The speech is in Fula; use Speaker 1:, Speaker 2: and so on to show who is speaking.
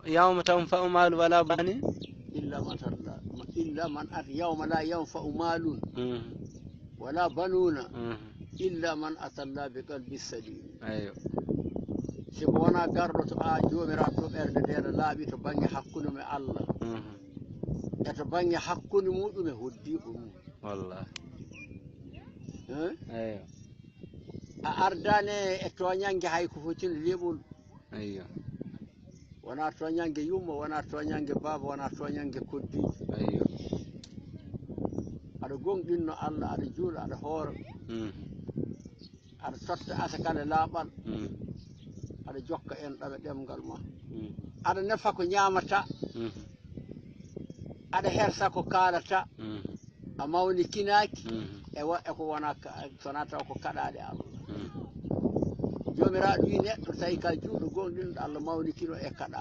Speaker 1: يوم تنفع مال ولا بنين
Speaker 2: إلا من أتى يوم لا ينفع مال ولا بنون إلا من أتى الله بقلب سليم.
Speaker 1: أيوه
Speaker 2: سيكو وانا قررت جومرا تو ɓerde nder laaɓi to baŋnge hakkunde me Allah e to baŋnge hakkunde muɗum e hoddiɓe mum
Speaker 1: wallahi أيوه
Speaker 2: a ardane e toñange hay ko fotino leɓol
Speaker 1: أيوه
Speaker 2: wona toñange yumma wona toñange baba wona toñange koddijo
Speaker 1: أيوه
Speaker 2: aɗa gonɗinno Allah aɗa juula aɗa hoora aɗa totta asakale laaɓal aɗa jokka en ɗaɓe ɗemgal ma aɗa nefa ko ñamata aɗa hersa ko kalata a mawnikinaki eko wona sona taw ko kaɗaɗe Allah jomiraɗo wi neɗɗo tawi ka juuɗo gonɗinɗo Allah mawnikino e kaɗa